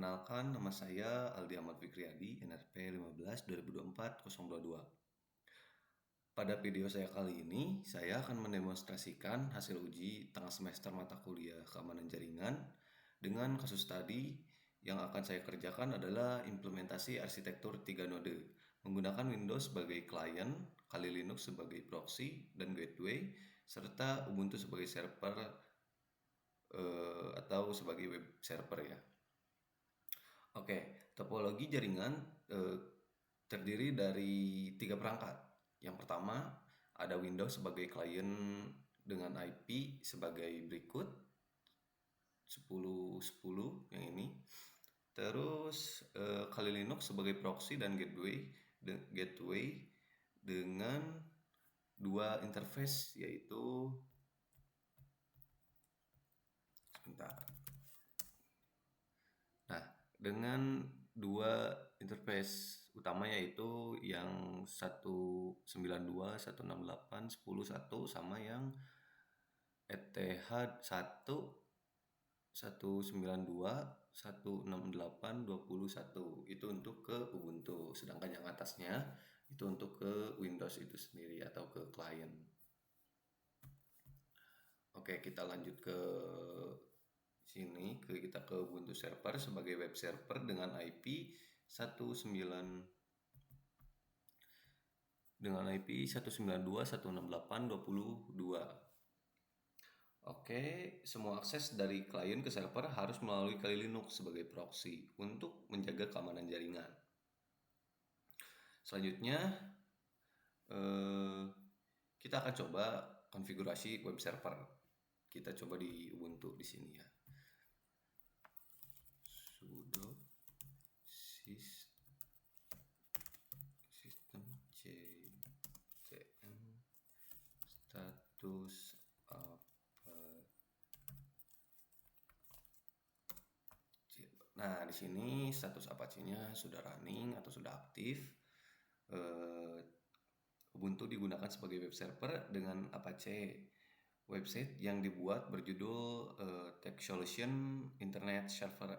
Perkenalkan, nama saya Aldi Ahmad Fikriyadi, NRP 15 2024 022. Pada video saya kali ini, saya akan mendemonstrasikan hasil uji tengah semester mata kuliah keamanan jaringan dengan kasus tadi. Yang akan saya kerjakan adalah implementasi arsitektur 3 node menggunakan Windows sebagai klien, Kali Linux sebagai proxy dan gateway, serta Ubuntu sebagai server atau sebagai web server ya. Oke, topologi jaringan terdiri dari 3 perangkat. Yang pertama, ada Windows sebagai klien dengan IP sebagai berikut 10.10 yang ini. Terus Kali Linux sebagai proxy dan gateway dengan 2 interface, yaitu dengan 2 interface utama, yaitu yang 192, 168, 10.1 sama yang ETH 1, 192, 168, 21. Itu untuk ke Ubuntu, sedangkan yang atasnya itu untuk ke Windows itu sendiri atau ke klien. Oke, kita lanjut ke sini, kita ke Ubuntu server sebagai web server dengan IP 192.168.22. Oke, semua akses dari klien ke server harus melalui Kali Linux sebagai proxy untuk menjaga keamanan jaringan. Selanjutnya, kita akan coba konfigurasi web server. Kita coba di Ubuntu di sini ya. Sudo systemcm status apa. Nah, di sini status Apache-nya sudah running atau sudah aktif. Ubuntu digunakan sebagai web server dengan Apache. Website yang dibuat berjudul Tech Solution Internet Server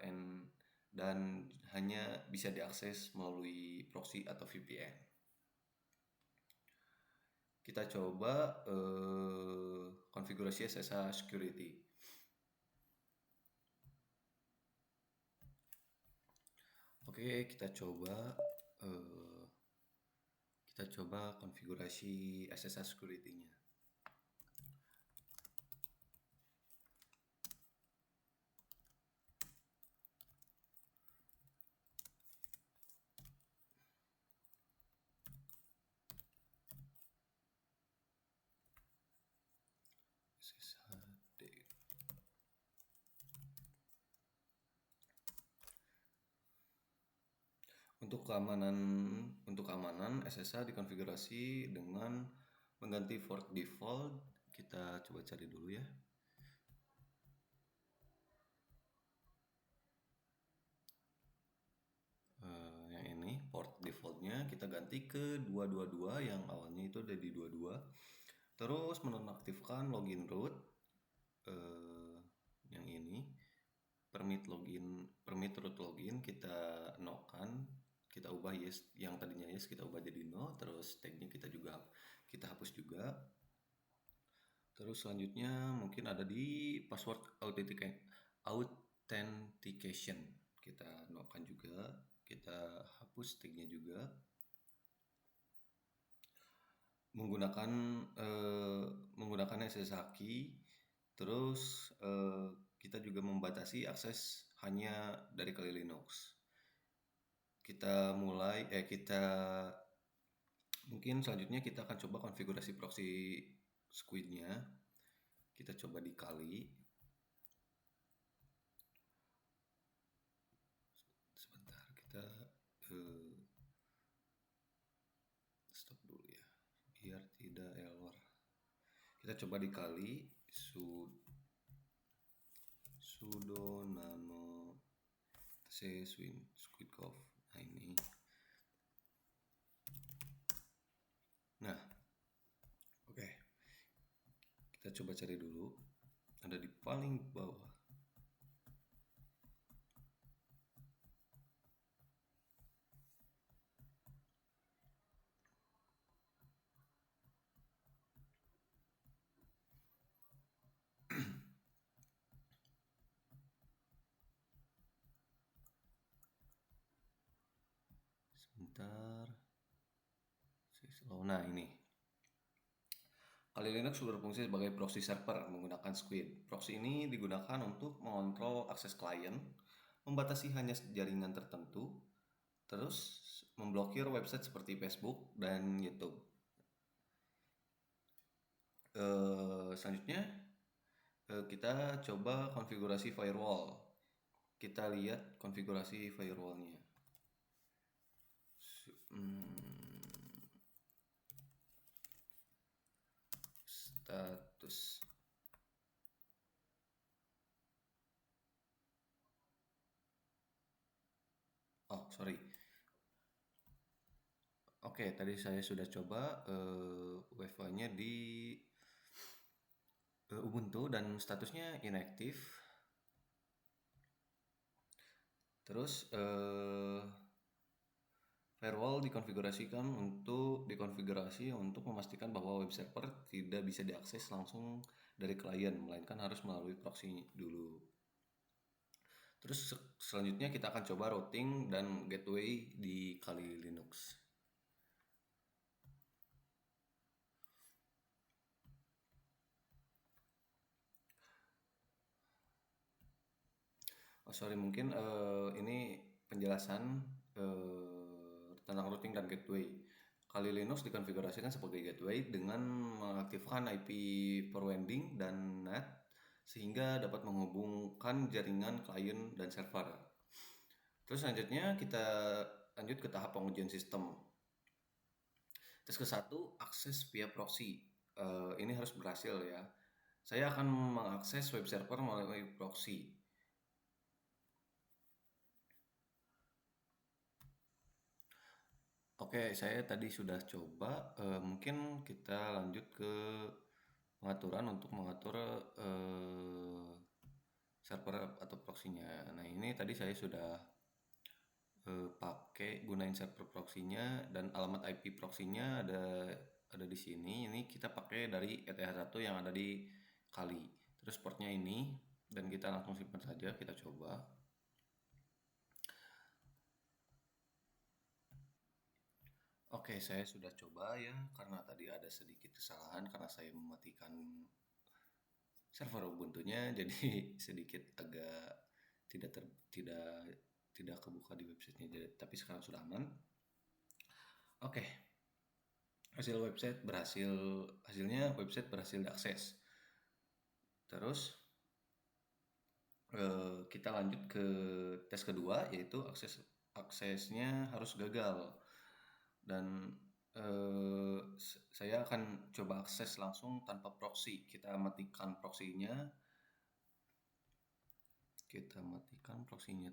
dan hanya bisa diakses melalui proxy atau VPN. Kita coba konfigurasi SSH security. Oke, kita coba konfigurasi SSH security-nya. SSHD. Untuk keamanan SSH dikonfigurasi dengan mengganti port default. Kita coba cari dulu ya. Yang ini port defaultnya kita ganti ke 222, yang awalnya itu ada di 22. Terus menonaktifkan login root, yang ini permit root login kita no-kan, kita ubah yes, yang tadinya yes kita ubah jadi no. Terus tagnya kita hapus juga. Terus selanjutnya mungkin ada di password authentication, kita no-kan juga, kita hapus tagnya juga. Menggunakan SSH key. Terus kita juga membatasi akses hanya dari Kali Linux. Mungkin selanjutnya kita akan coba konfigurasi proxy squid-nya. Kita coba di Kali. Sebentar, kita stop dulu ya, biar tidak error. Kita coba di Kali sudo nano squidconf. Nah, ini. Nah, oke. Kita coba cari dulu. Ada di paling bawah. Bentar. Nah, ini. Kali Linux berfungsi sebagai proxy server menggunakan Squid. Proxy ini digunakan untuk mengontrol akses klien, membatasi hanya jaringan tertentu, terus memblokir website seperti Facebook dan YouTube. Selanjutnya kita coba konfigurasi firewall. Kita lihat konfigurasi firewallnya. Status. Oh, sorry. Oke, tadi saya sudah coba Wi-Fi-nya di Ubuntu dan statusnya inaktif. Terus firewall dikonfigurasi untuk memastikan bahwa web server tidak bisa diakses langsung dari klien, melainkan harus melalui proxy dulu. Terus selanjutnya kita akan coba routing dan gateway di Kali Linux. Oh sorry, mungkin ini penjelasan tentang routing dan gateway. Kali Linux dikonfigurasikan sebagai gateway dengan mengaktifkan IP forwarding dan NAT sehingga dapat menghubungkan jaringan klien dan server. Terus selanjutnya kita lanjut ke tahap pengujian sistem. Tes ke-1, akses via proxy. Ini harus berhasil ya. Saya akan mengakses web server melalui proxy. Oke, saya tadi sudah coba. Mungkin kita lanjut ke pengaturan untuk mengatur server atau proxy-nya. Nah, ini tadi saya sudah pakai gunain server proxy-nya dan alamat IP proxy-nya ada di sini. Ini kita pakai dari ETH1 yang ada di Kali. Terus portnya ini dan kita langsung simpan saja, kita coba. Oke, saya sudah coba ya, karena tadi ada sedikit kesalahan karena saya mematikan server Ubuntu-nya, jadi sedikit agak tidak kebuka di websitenya, tapi sekarang sudah aman. Oke, hasilnya website berhasil diakses. Terus kita lanjut ke tes kedua, yaitu aksesnya harus gagal. Dan saya akan coba akses langsung tanpa proxy. Kita matikan proxy-nya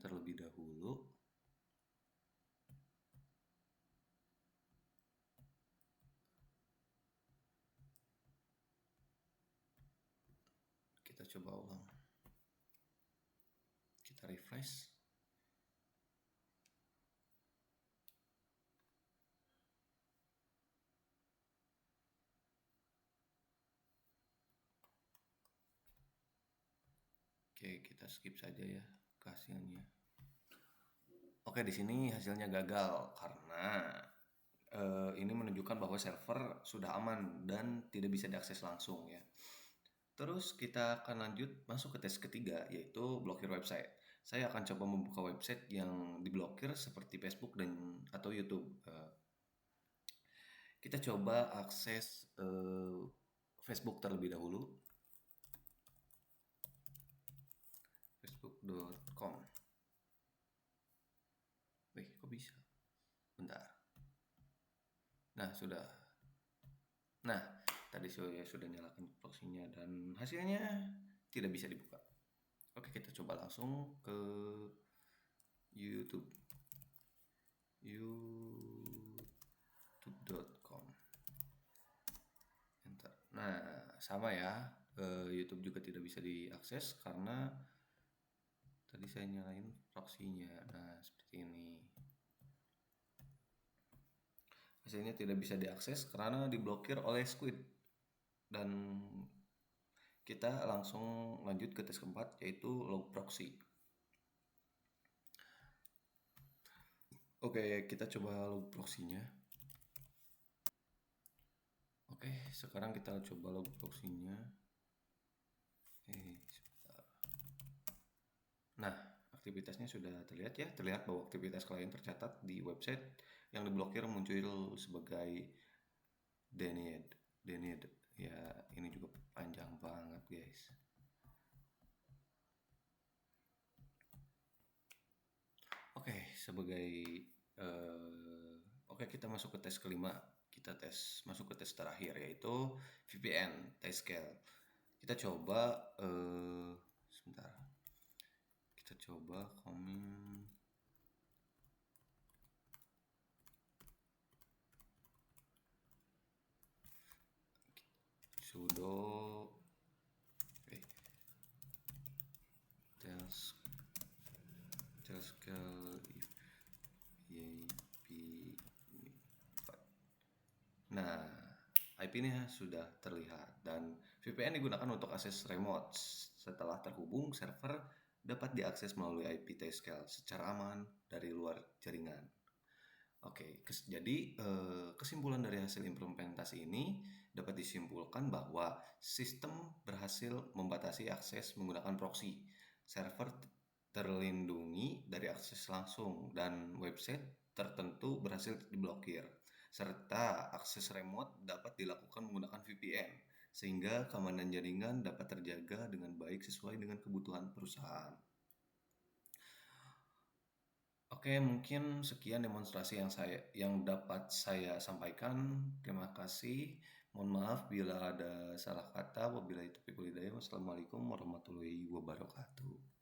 terlebih dahulu. Kita coba ulang. Kita refresh. Oke, kita skip saja ya ke hasilnya. Oke, di sini hasilnya gagal karena ini menunjukkan bahwa server sudah aman dan tidak bisa diakses langsung ya. Terus kita akan lanjut masuk ke tes ketiga, yaitu blokir website. Saya akan coba membuka website yang diblokir seperti Facebook atau YouTube. Kita coba akses Facebook terlebih dahulu. Facebook.com. Kok bisa? Bentar. Nah, sudah. Nah, tadi saya sudah nyalakan proxy-nya dan hasilnya tidak bisa dibuka. Oke, kita coba langsung ke YouTube. youtube.com. Enter. Nah, sama ya. YouTube juga tidak bisa diakses karena tadi saya nyalain proxy-nya. Nah, seperti ini. Hasilnya tidak bisa diakses karena diblokir oleh Squid. Dan kita langsung lanjut ke tes keempat, yaitu log proxy. Oke, kita coba log proxy-nya. Oke, sekarang kita coba log proxy-nya. Sebentar. Nah, aktivitasnya sudah terlihat ya. Terlihat bahwa aktivitas klien tercatat di website yang diblokir muncul sebagai denied. Denied. Ya, ini juga panjang banget, guys. Oke, sebagai oke, kita masuk ke tes kelima. Kita masuk ke tes terakhir, yaitu VPN Tailscale. Kita coba sebentar. Kita coba komen sudo Tailscale IP. Nah, IP-nya sudah terlihat dan VPN digunakan untuk akses remote. Setelah terhubung, server dapat diakses melalui IP Tailscale secara aman dari luar jaringan. Oke, jadi kesimpulan dari hasil implementasi ini dapat disimpulkan bahwa sistem berhasil membatasi akses menggunakan proxy. Server terlindungi dari akses langsung dan website tertentu berhasil diblokir, serta akses remote dapat dilakukan menggunakan VPN, sehingga keamanan jaringan dapat terjaga dengan baik sesuai dengan kebutuhan perusahaan. Oke, mungkin sekian demonstrasi yang dapat saya sampaikan. Terima kasih. Mohon maaf bila ada salah kata. Wabillahi taufiq wal hidayah. Wassalamualaikum warahmatullahi wabarakatuh.